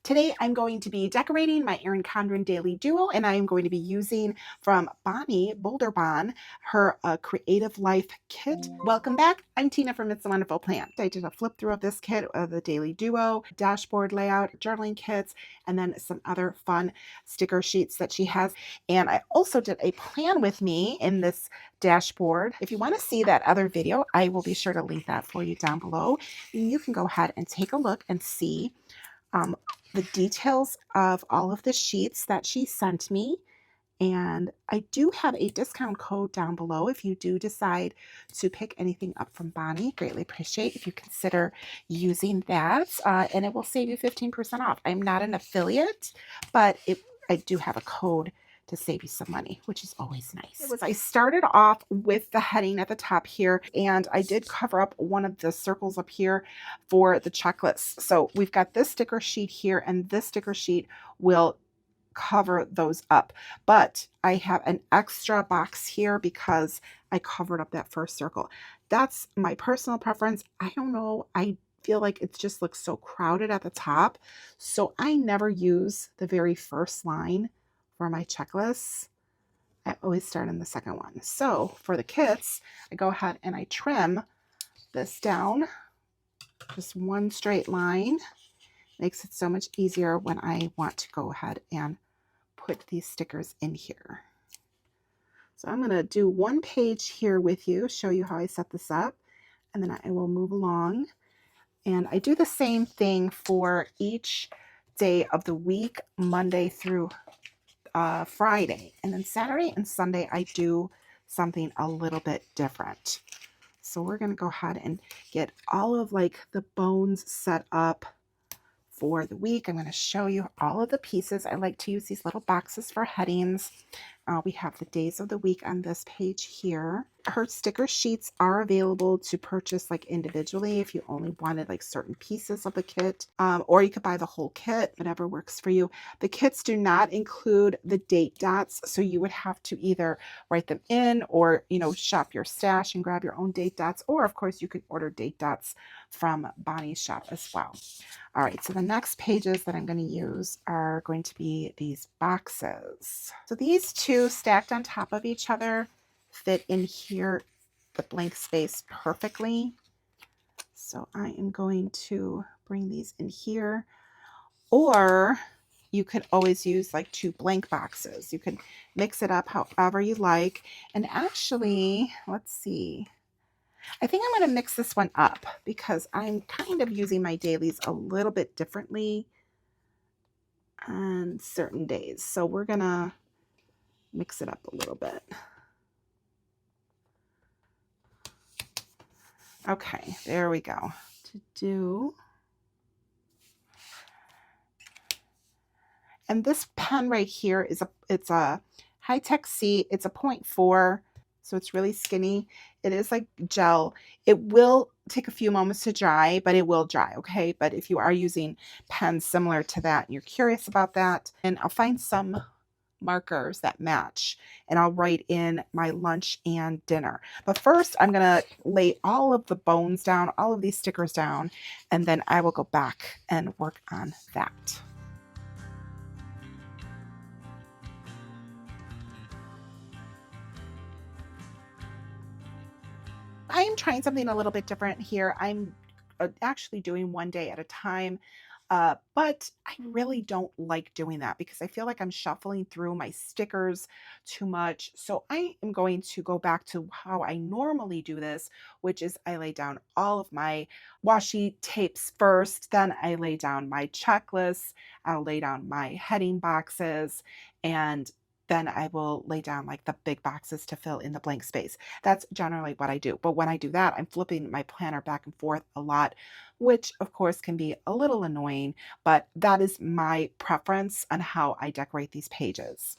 Today I'm going to be decorating my Erin Condren Daily Duo, and I am going to be using from Bonnie BOLDERBON her Creative Life kit. Welcome back. I'm Tina from It's a Wonderful Plan. I did a flip through of this kit of the Daily Duo, dashboard layout, journaling kits, and then some other fun sticker sheets that she has. And I also did a plan with me in this dashboard. If you want to see that other video, I will be sure to link that for you down below. You can go ahead and take a look and see the details of all of the sheets that she sent me. And I do have a discount code down below if you do decide to pick anything up from Bonnie. Greatly appreciate if you consider using that, and it will save you 15% off. I'm not an affiliate, but I do have a code to save you some money, which is always nice. I started off with the heading at the top here, and I did cover up one of the circles up here for the checklist. So we've got this sticker sheet here, and this sticker sheet will cover those up, but I have an extra box here because I covered up that first circle. That's my personal preference. I don't know, I feel like it just looks so crowded at the top, so I never use the very first line for my checklists. I always start in the second one. So for the kits, I go ahead and I trim this down just one straight line. Makes it so much easier when I want to go ahead and put these stickers in here. So I'm going to do one page here with you, show you how I set this up, and then I will move along. And I do the same thing for each day of the week, Monday through Friday. And then Saturday and Sunday, I do something a little bit different. So we're going to go ahead and get all of like the bones set up for the week. I'm going to show you all of the pieces. I like to use these little boxes for headings. We have the days of the week on this page here. Her sticker sheets are available to purchase like individually if you only wanted like certain pieces of the kit, or you could buy the whole kit, whatever works for you. The kits do not include the date dots, so you would have to either write them in or, you know, shop your stash and grab your own date dots, or of course you could order date dots from Bonnie's shop as well. All right, so the next pages that I'm going to use are going to be these boxes. So these two stacked on top of each other fit in here, the blank space, perfectly. So I am going to bring these in here, or you could always use like two blank boxes. You can mix it up however you like. And actually, let's see. I think I'm going to mix this one up because I'm kind of using my dailies a little bit differently on certain days. So we're going to mix it up a little bit. Okay, there we go. And this pen right here is it's a high-tech C. It's a 0.4, so it's really skinny. It is like gel. It will take a few moments to dry, but it will dry, okay? But if you are using pens similar to that and you're curious about that, and I'll find some markers that match and I'll write in my lunch and dinner. But first I'm going to lay all of the bones down, all of these stickers down, and then I will go back and work on that. I am trying something a little bit different here. I'm actually doing one day at a time. But I really don't like doing that because I feel like I'm shuffling through my stickers too much. So I am going to go back to how I normally do this, which is I lay down all of my washi tapes first, then I lay down my checklists, I'll lay down my heading boxes, and then I will lay down like the big boxes to fill in the blank space. That's generally what I do. But when I do that, I'm flipping my planner back and forth a lot, which of course can be a little annoying, but that is my preference on how I decorate these pages.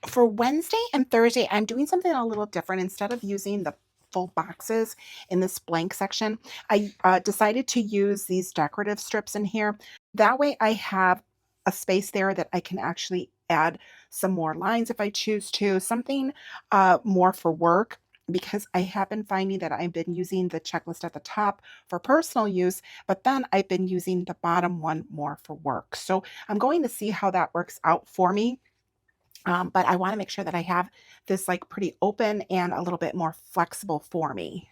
For Wednesday and Thursday, I'm doing something a little different. Instead of using the full boxes in this blank section, I decided to use these decorative strips in here. That way I have a space there that I can actually add some more lines if I choose to, something more for work because I have been finding that I've been using the checklist at the top for personal use, but then I've been using the bottom one more for work. So I'm going to see how that works out for me. But I want to make sure that I have this like pretty open and a little bit more flexible for me.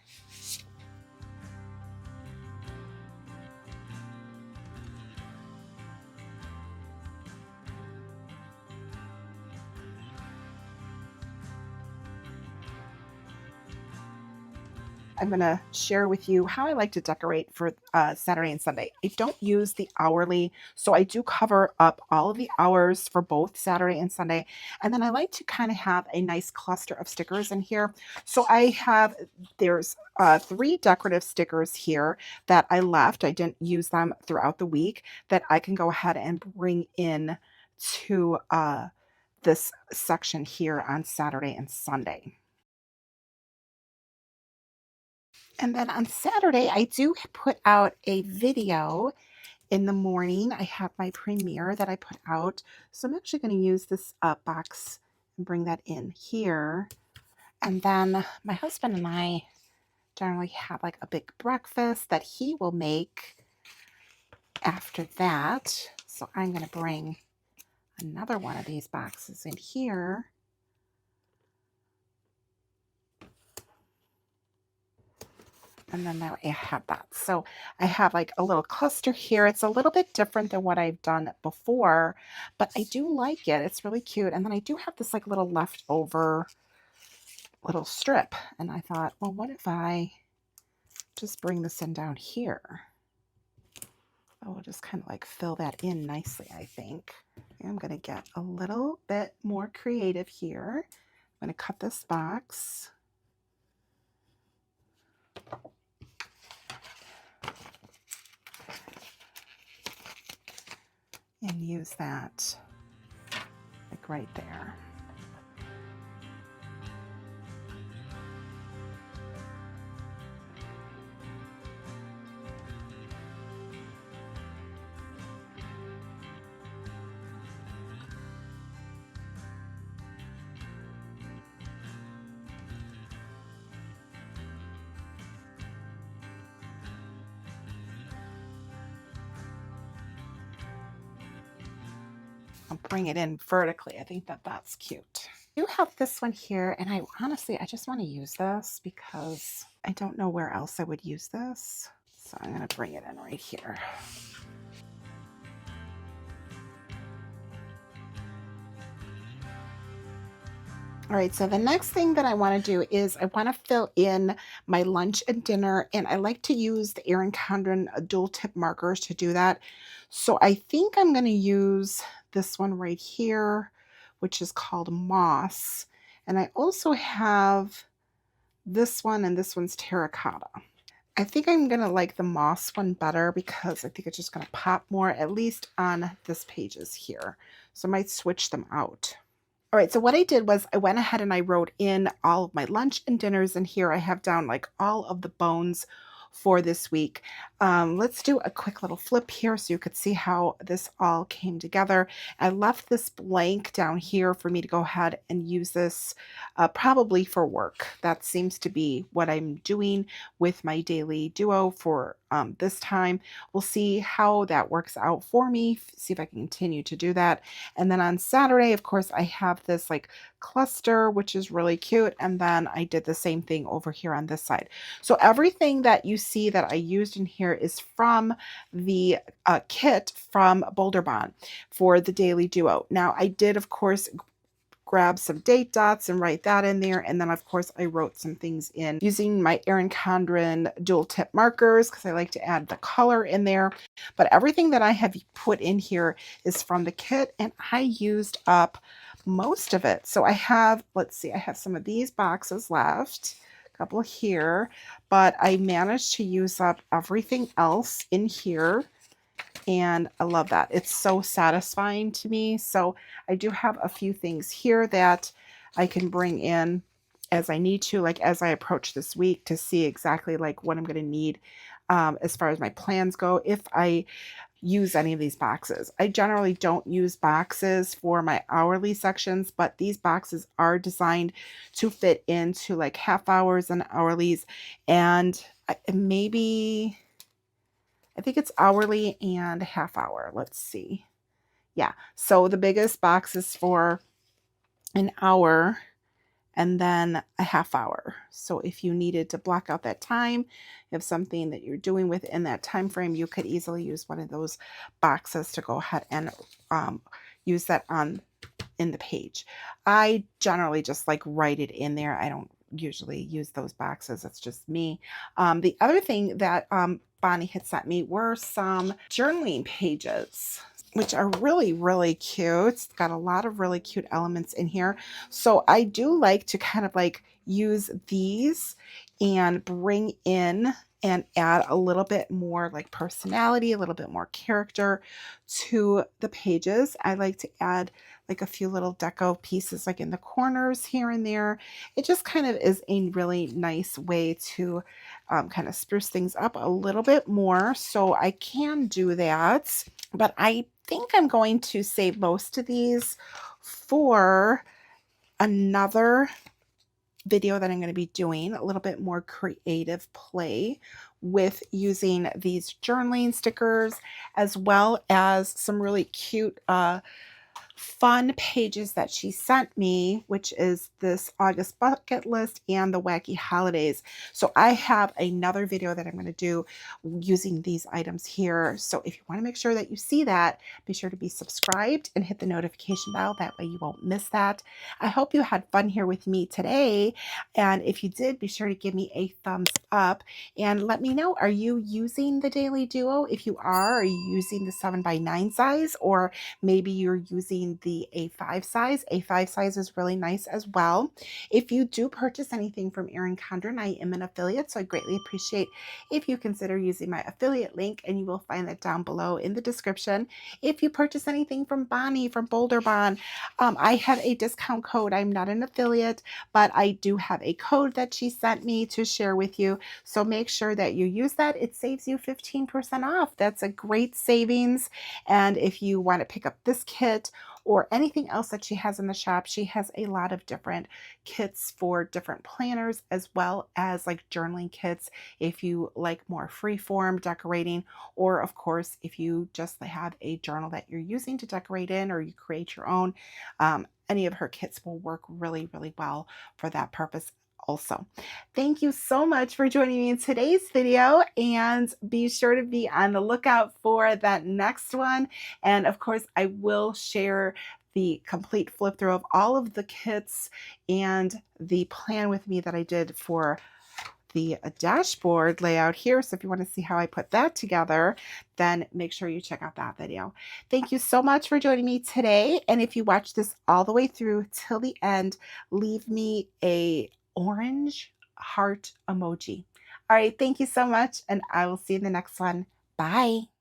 I'm going to share with you how I like to decorate for Saturday and Sunday. I don't use the hourly, so I do cover up all of the hours for both Saturday and Sunday. And then I like to kind of have a nice cluster of stickers in here. So there's 3 decorative stickers here that I left. I didn't use them throughout the week that I can go ahead and bring in to this section here on Saturday and Sunday. And then on Saturday, I do put out a video in the morning. I have my premiere that I put out. So I'm actually going to use this box and bring that in here. And then my husband and I generally have like a big breakfast that he will make after that. So I'm going to bring another one of these boxes in here. And then now I have that. So I have like a little cluster here. It's a little bit different than what I've done before, but I do like it. It's really cute. And then I do have this like little leftover little strip. And I thought, well, what if I just bring this in down here? I will just kind of like fill that in nicely, I think. I'm going to get a little bit more creative here. I'm going to cut this box. And use that like right there. I'll bring it in vertically. I think that that's cute. I do have this one here, and I just want to use this because I don't know where else I would use this. So I'm going to bring it in right here. All right, so the next thing that I want to do is I want to fill in my lunch and dinner, and I like to use the Erin Condren dual tip markers to do that. So I think I'm going to use this one right here, which is called Moss. And I also have this one, and this one's Terracotta. I think I'm going to like the Moss one better because I think it's just going to pop more, at least on this pages here. So I might switch them out. All right, so what I did was I went ahead and I wrote in all of my lunch and dinners, and here I have down like all of the bones for this week. Let's do a quick little flip here so you could see how this all came together. I left this blank down here for me to go ahead and use this probably for work. That seems to be what I'm doing with my daily duo for this time. We'll see how that works out for me, see if I can continue to do that. And then on Saturday, of course, I have this like cluster, which is really cute. And then I did the same thing over here on this side. So everything that you see that I used in here is from the kit from BOLDERBON for the Daily Duo. Now, I did, of course, grab some date dots and write that in there. And then, of course, I wrote some things in using my Erin Condren dual tip markers because I like to add the color in there. But everything that I have put in here is from the kit, and I used up most of it. So I have, let's see, I have some of these boxes left, a couple here, but I managed to use up everything else in here. And I love that. It's so satisfying to me. So I do have a few things here that I can bring in as I need to, like as I approach this week, to see exactly like what I'm going to need as far as my plans go. If I use any of these boxes. I generally don't use boxes for my hourly sections, but these boxes are designed to fit into like half hours and hourlies, and maybe I think it's hourly and half hour. Let's see. Yeah. So the biggest box is for an hour and then a half hour. So if you needed to block out that time, if something that you're doing within that time frame, you could easily use one of those boxes to go ahead and use that on in the page. I generally just like write it in there. I don't usually use those boxes. It's just me. The other thing that Bonnie had sent me were some journaling pages, which are really, really cute. It's got a lot of really cute elements in here. So I do like to kind of like use these and bring in and add a little bit more like personality, a little bit more character to the pages. I like to add like a few little deco pieces like in the corners here and there. It just kind of is a really nice way to kind of spruce things up a little bit more. So I can do that, but I think I'm going to save most of these for another video that I'm going to be doing, a little bit more creative play with using these journaling stickers, as well as some really cute fun pages that she sent me, which is this August bucket list and the wacky holidays. So I have another video that I'm going to do using these items here. So if you want to make sure that you see that, be sure to be subscribed and hit the notification bell. That way you won't miss that. I hope you had fun here with me today. And if you did, be sure to give me a thumbs up and let me know, are you using the Daily Duo? If you are you using the 7x9 size, or maybe you're using the A5 size. A5 size is really nice as well. If you do purchase anything from Erin Condren, I am an affiliate, so I greatly appreciate if you consider using my affiliate link, and you will find that down below in the description. If you purchase anything from Bonnie, from BOLDERBON, I have a discount code. I'm not an affiliate, but I do have a code that she sent me to share with you. So make sure that you use that. It saves you 15% off. That's a great savings. And if you want to pick up this kit or anything else that she has in the shop, she has a lot of different kits for different planners, as well as like journaling kits if you like more free-form decorating, or of course if you just have a journal that you're using to decorate in, or you create your own. Any of her kits will work really, really well for that purpose also. Thank you so much for joining me in today's video, and be sure to be on the lookout for that next one. And of course, I will share the complete flip through of all of the kits and the plan with me that I did for the dashboard layout here. So if you want to see how I put that together, then make sure you check out that video. Thank you so much for joining me today. And if you watch this all the way through till the end, leave me a orange heart emoji. All right, thank you so much, and I will see you in the next one. Bye.